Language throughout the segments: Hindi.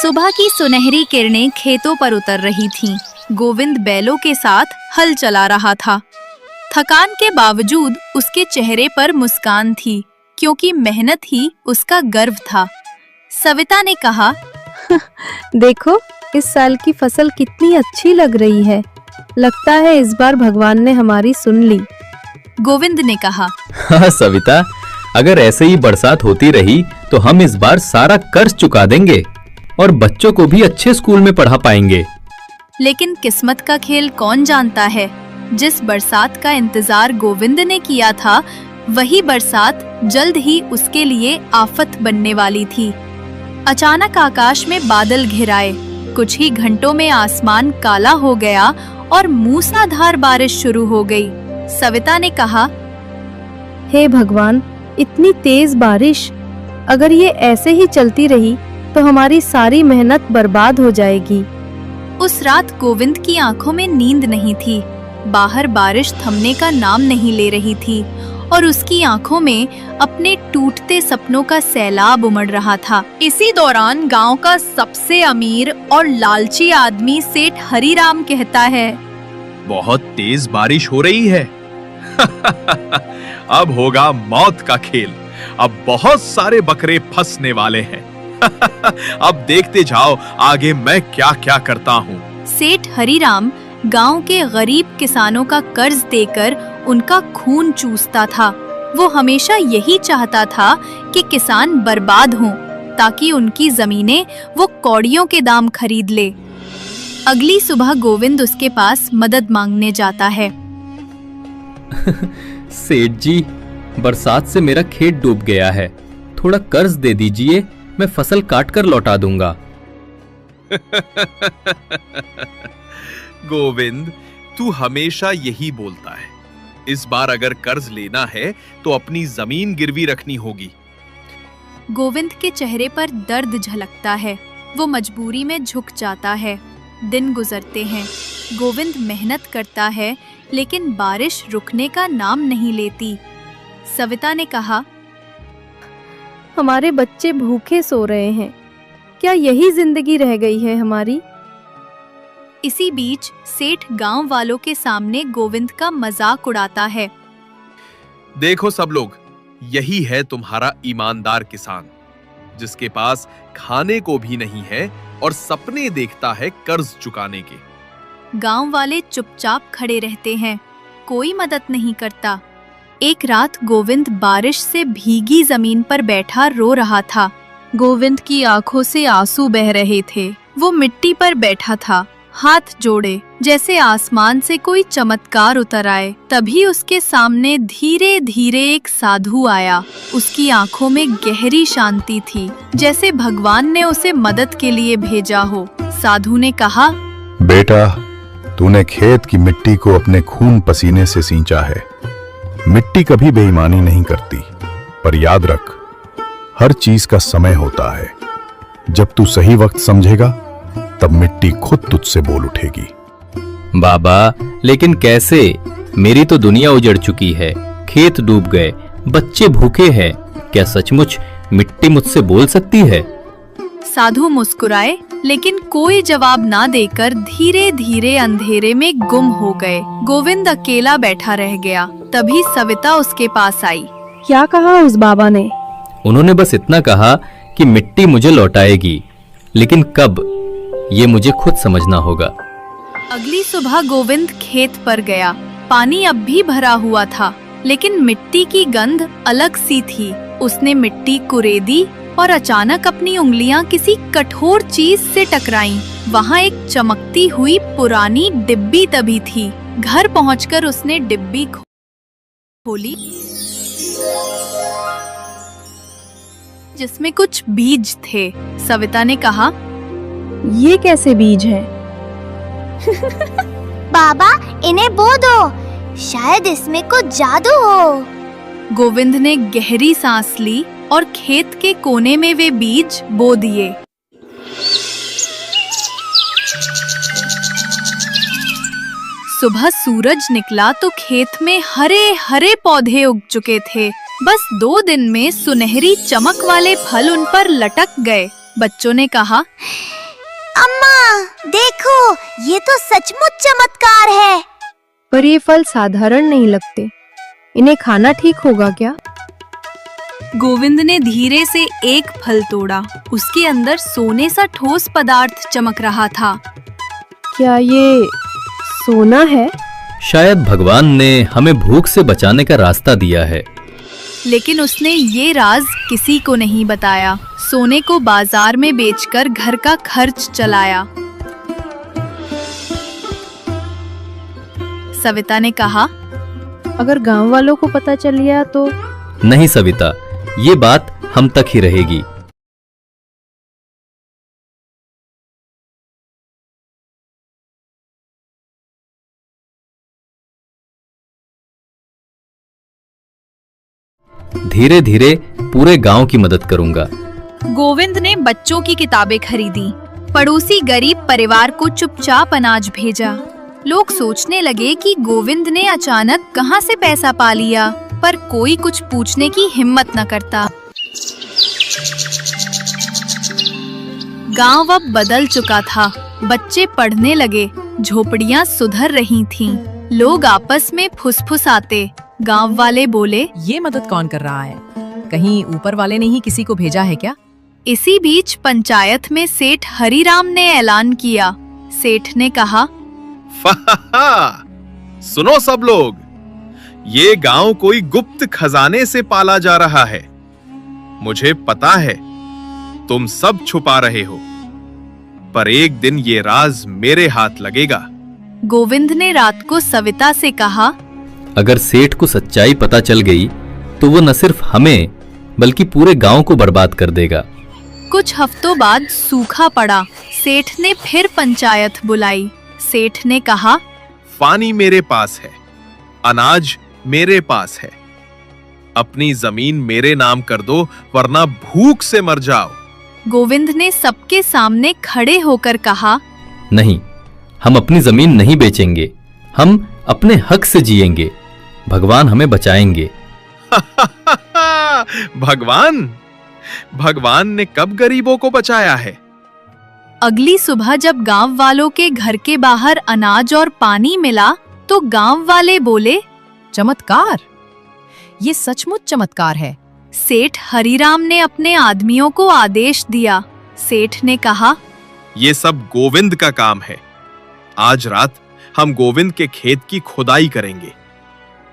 सुबह की सुनहरी किरणें खेतों पर उतर रही थीं। गोविंद बैलों के साथ हल चला रहा था। थकान के बावजूद उसके चेहरे पर मुस्कान थी, क्योंकि मेहनत ही उसका गर्व था। सविता ने कहा, देखो, इस साल की फसल कितनी अच्छी लग रही है। लगता है इस बार भगवान ने हमारी सुन ली। गोविंद ने कहा, हाँ सविता, अगर ऐसे ही बरसात होती रही तो हम इस बार सारा कर्ज चुका देंगे और बच्चों को भी अच्छे स्कूल में पढ़ा पाएंगे। लेकिन किस्मत का खेल कौन जानता है। जिस बरसात का इंतजार गोविंद ने किया था, वही बरसात जल्द ही उसके लिए आफत बनने वाली थी। अचानक आकाश में बादल घिर आए। कुछ ही घंटों में आसमान काला हो गया और मूसलाधार बारिश शुरू हो गई। सविता ने कहा, हे भगवान, इतनी तेज बारिश! अगर ये ऐसे ही चलती रही तो हमारी सारी मेहनत बर्बाद हो जाएगी। उस रात गोविंद की आंखों में नींद नहीं थी। बाहर बारिश थमने का नाम नहीं ले रही थी और उसकी आंखों में अपने टूटते सपनों का सैलाब उमड़ रहा था। इसी दौरान गांव का सबसे अमीर और लालची आदमी सेठ हरिराम कहता है, बहुत तेज बारिश हो रही है। अब होगा मौत का खेल। अब बहुत सारे बकरे फंसने वाले हैं। अब देखते जाओ आगे मैं क्या क्या करता हूँ। सेठ हरिराम गांव के गरीब किसानों का कर्ज देकर उनका खून चूसता था। वो हमेशा यही चाहता था कि किसान बर्बाद हों, ताकि उनकी जमीनें वो कौड़ियों के दाम खरीद ले। अगली सुबह गोविंद उसके पास मदद मांगने जाता है। सेठ जी, बरसात से मेरा खेत डूब गया है। थोड़ा कर्ज दे दीजिए, मैं फसल काट कर लौटा दूंगा। गोविंद, तू हमेशा यही बोलता है। इस बार अगर कर्ज लेना है तो अपनी जमीन गिरवी रखनी होगी। गोविंद के चेहरे पर दर्द झलकता है। वो मजबूरी में झुक जाता है। दिन गुजरते हैं। गोविंद मेहनत करता है, लेकिन बारिश रुकने का नाम नहीं लेती। सविता ने कहा, हमारे बच्चे भूखे सो रहे हैं। क्या यही जिंदगी रह गई है हमारी? इसी बीच सेठ गांव वालों के सामने गोविंद का मजाक उड़ाता है। देखो सब लोग, यही है तुम्हारा ईमानदार किसान, जिसके पास खाने को भी नहीं है और सपने देखता है कर्ज चुकाने के। गांव वाले चुपचाप खड़े रहते हैं। कोई मदद नहीं करता। एक रात गोविंद बारिश से भीगी जमीन पर बैठा रो रहा था। गोविंद की आंखों से आंसू बह रहे थे। वो मिट्टी पर बैठा था, हाथ जोड़े, जैसे आसमान से कोई चमत्कार उतर आए। तभी उसके सामने धीरे धीरे एक साधु आया। उसकी आंखों में गहरी शांति थी, जैसे भगवान ने उसे मदद के लिए भेजा हो। साधु ने कहा, बेटा, तूने खेत की मिट्टी को अपने खून पसीने से सींचा है। मिट्टी कभी बेईमानी नहीं करती, पर याद रख, हर चीज का समय होता है। जब तू सही वक्त समझेगा, तब मिट्टी खुद तुझसे बोल उठेगी। बाबा, लेकिन कैसे? मेरी तो दुनिया उजड़ चुकी है। खेत डूब गए, बच्चे भूखे हैं। क्या सचमुच मिट्टी मुझसे बोल सकती है? साधु मुस्कुराए, लेकिन कोई जवाब ना देकर धीरे धीरे अंधेरे में गुम हो गए। गोविंद अकेला बैठा रह गया। तभी सविता उसके पास आई। क्या कहा उस बाबा ने? उन्होंने बस इतना कहा कि मिट्टी मुझे लौटाएगी, लेकिन कब, ये मुझे खुद समझना होगा। अगली सुबह गोविंद खेत पर गया। पानी अब भी भरा हुआ था, लेकिन मिट्टी की गंध अलग सी थी। उसने मिट्टी कुरेदी और अचानक अपनी उंगलियां किसी कठोर चीज से टकराईं। वहाँ एक चमकती हुई पुरानी डिब्बी दबी थी। घर पहुंचकर उसने डिब्बी खोली, जिसमें कुछ बीज थे। सविता ने कहा, ये कैसे बीज हैं? बाबा, इन्हें बो दो, शायद इसमें कुछ जादू हो। गोविंद ने गहरी सांस ली और खेत के कोने में वे बीज बो दिए। सुबह सूरज निकला तो खेत में हरे हरे पौधे उग चुके थे। बस 2 दिन में सुनहरी चमक वाले फल उन पर लटक गए। बच्चों ने कहा, अम्मा देखो, ये तो सचमुच चमत्कार है। पर ये फल साधारण नहीं लगते, इन्हें खाना ठीक होगा क्या? गोविंद ने धीरे से एक फल तोड़ा। उसके अंदर सोने सा ठोस पदार्थ चमक रहा था। क्या ये सोना है? शायद भगवान ने हमें भूख से बचाने का रास्ता दिया है। लेकिन उसने ये राज किसी को नहीं बताया। सोने को बाजार में बेचकर घर का खर्च चलाया। सविता ने कहा, अगर गांव वालों को पता चल गया तो? नहीं सविता, ये बात हम तक ही रहेगी। धीरे धीरे पूरे गांव की मदद करूंगा। गोविंद ने बच्चों की किताबें खरीदी। पड़ोसी गरीब परिवार को चुपचाप अनाज भेजा। लोग सोचने लगे कि गोविंद ने अचानक कहां से पैसा पा लिया, पर कोई कुछ पूछने की हिम्मत न करता। गांव अब बदल चुका था। बच्चे पढ़ने लगे, झोपड़ियां सुधर रही थीं। लोग आपस में फुसफुसाते। गांव वाले बोले, ये मदद कौन कर रहा है? कहीं ऊपर वाले ने ही किसी को भेजा है क्या? इसी बीच पंचायत में सेठ हरिराम ने ऐलान किया। सेठ ने कहा, सुनो सब लोग, ये गांव कोई गुप्त खजाने से पाला जा रहा है। मुझे पता है तुम सब छुपा रहे हो, पर एक दिन ये राज मेरे हाथ लगेगा। गोविंद ने रात को सविता से कहा, अगर सेठ को सच्चाई पता चल गई तो वो न सिर्फ हमें बल्कि पूरे गांव को बर्बाद कर देगा। कुछ हफ्तों बाद सूखा पड़ा। सेठ ने फिर पंचायत बुलाई। सेठ ने कहा, पानी मेरे पास है, अनाज मेरे पास है। अपनी जमीन मेरे नाम कर दो, वरना भूख से मर जाओ। गोविंद ने सबके सामने खड़े होकर कहा, नहीं, हम अपनी जमीन नहीं बेचेंगे। हम अपने हक से जिएंगे। भगवान हमें बचाएंगे। भगवान ने कब गरीबों को बचाया है? अगली सुबह जब गांव वालों के घर के बाहर अनाज और पानी मिला तो गांव वाले बोले, चमत्कार! ये सचमुच चमत्कार है। सेठ हरिराम ने अपने आदमियों को आदेश दिया। सेठ ने कहा, ये सब गोविंद का काम है। आज रात हम गोविंद के खेत की खुदाई करेंगे।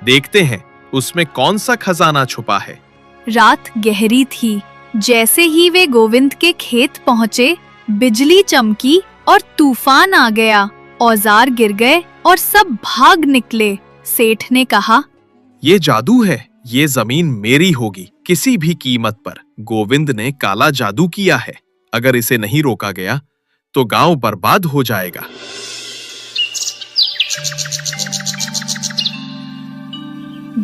देखते हैं उसमें कौन सा खजाना छुपा है। रात गहरी थी। जैसे ही वे गोविंद के खेत पहुंचे, बिजली चमकी और तूफान आ गया। औजार गिर गए और सब भाग निकले। सेठ ने कहा, ये जादू है। ये जमीन मेरी होगी किसी भी कीमत पर। गोविंद ने काला जादू किया है। अगर इसे नहीं रोका गया तो गांव बर्बाद हो जाएगा।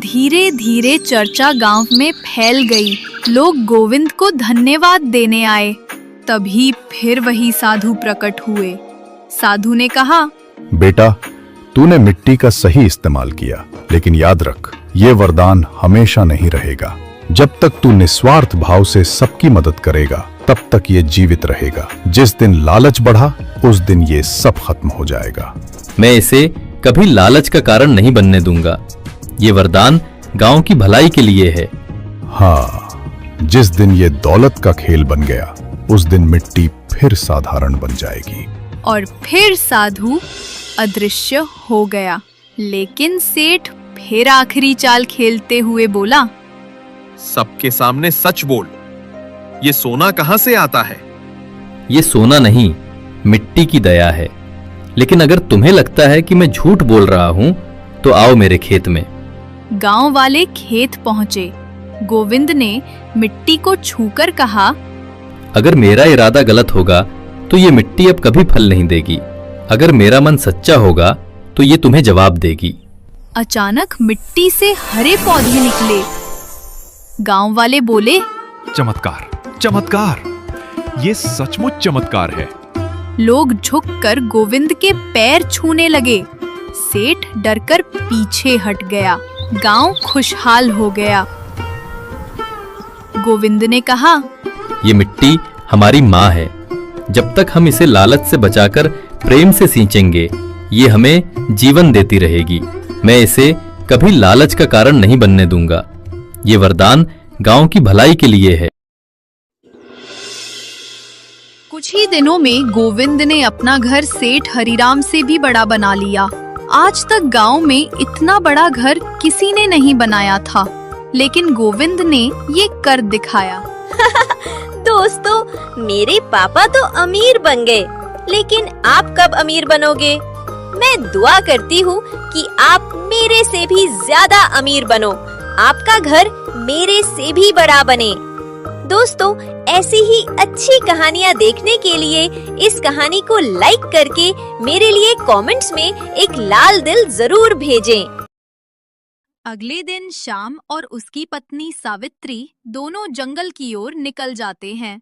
धीरे धीरे चर्चा गांव में फैल गई। लोग गोविंद को धन्यवाद देने आए। तभी फिर वही साधु प्रकट हुए। साधु ने कहा, बेटा, तूने मिट्टी का सही इस्तेमाल किया, लेकिन याद रख, ये वरदान हमेशा नहीं रहेगा। जब तक तू निस्वार्थ भाव से सबकी मदद करेगा, तब तक ये जीवित रहेगा। जिस दिन लालच बढ़ा, उस दिन ये सब खत्म हो जाएगा। मैं इसे कभी लालच का कारण नहीं बनने दूंगा। ये वरदान गांव की भलाई के लिए है। हाँ, जिस दिन ये दौलत का खेल बन गया, उस दिन मिट्टी फिर साधारण बन जाएगी। और फिर साधु अदृश्य हो गया। लेकिन सेठ फिर आखिरी चाल खेलते हुए बोला, सबके सामने सच बोल। ये सोना कहां से आता है? ये सोना नहीं, मिट्टी की दया है। लेकिन अगर तुम्हें लगता है कि मैं झूठ बोल रहा हूं, तो आओ मेरे खेत में। गांव वाले खेत पहुंचे। गोविंद ने मिट्टी को छूकर कहा, अगर मेरा इरादा गलत होगा तो ये मिट्टी अब कभी फल नहीं देगी। अगर मेरा मन सच्चा होगा तो ये तुम्हें जवाब देगी। अचानक मिट्टी से हरे पौधे निकले। गांव वाले बोले, चमत्कार, चमत्कार! ये सचमुच चमत्कार है। लोग झुककर गोविंद के पैर छूने लगे। सेठ डरकर पीछे हट गया। गांव खुशहाल हो गया। गोविंद ने कहा, ये मिट्टी हमारी माँ है। जब तक हम इसे लालच से बचाकर प्रेम से सींचेंगे, ये हमें जीवन देती रहेगी। मैं इसे कभी लालच का कारण नहीं बनने दूंगा। ये वरदान गांव की भलाई के लिए है। कुछ ही दिनों में गोविंद ने अपना घर सेठ हरिराम से भी बड़ा बना लिया। आज तक गांव में इतना बड़ा घर किसी ने नहीं बनाया था, लेकिन गोविंद ने ये कर दिखाया। दोस्तों, मेरे पापा तो अमीर बन गए, लेकिन आप कब अमीर बनोगे? मैं दुआ करती हूँ कि आप मेरे से भी ज्यादा अमीर बनो, आपका घर मेरे से भी बड़ा बने। दोस्तों, ऐसी ही अच्छी कहानियाँ देखने के लिए इस कहानी को लाइक करके मेरे लिए कमेंट्स में एक लाल दिल जरूर भेजें। अगले दिन श्याम और उसकी पत्नी सावित्री दोनों जंगल की ओर निकल जाते हैं।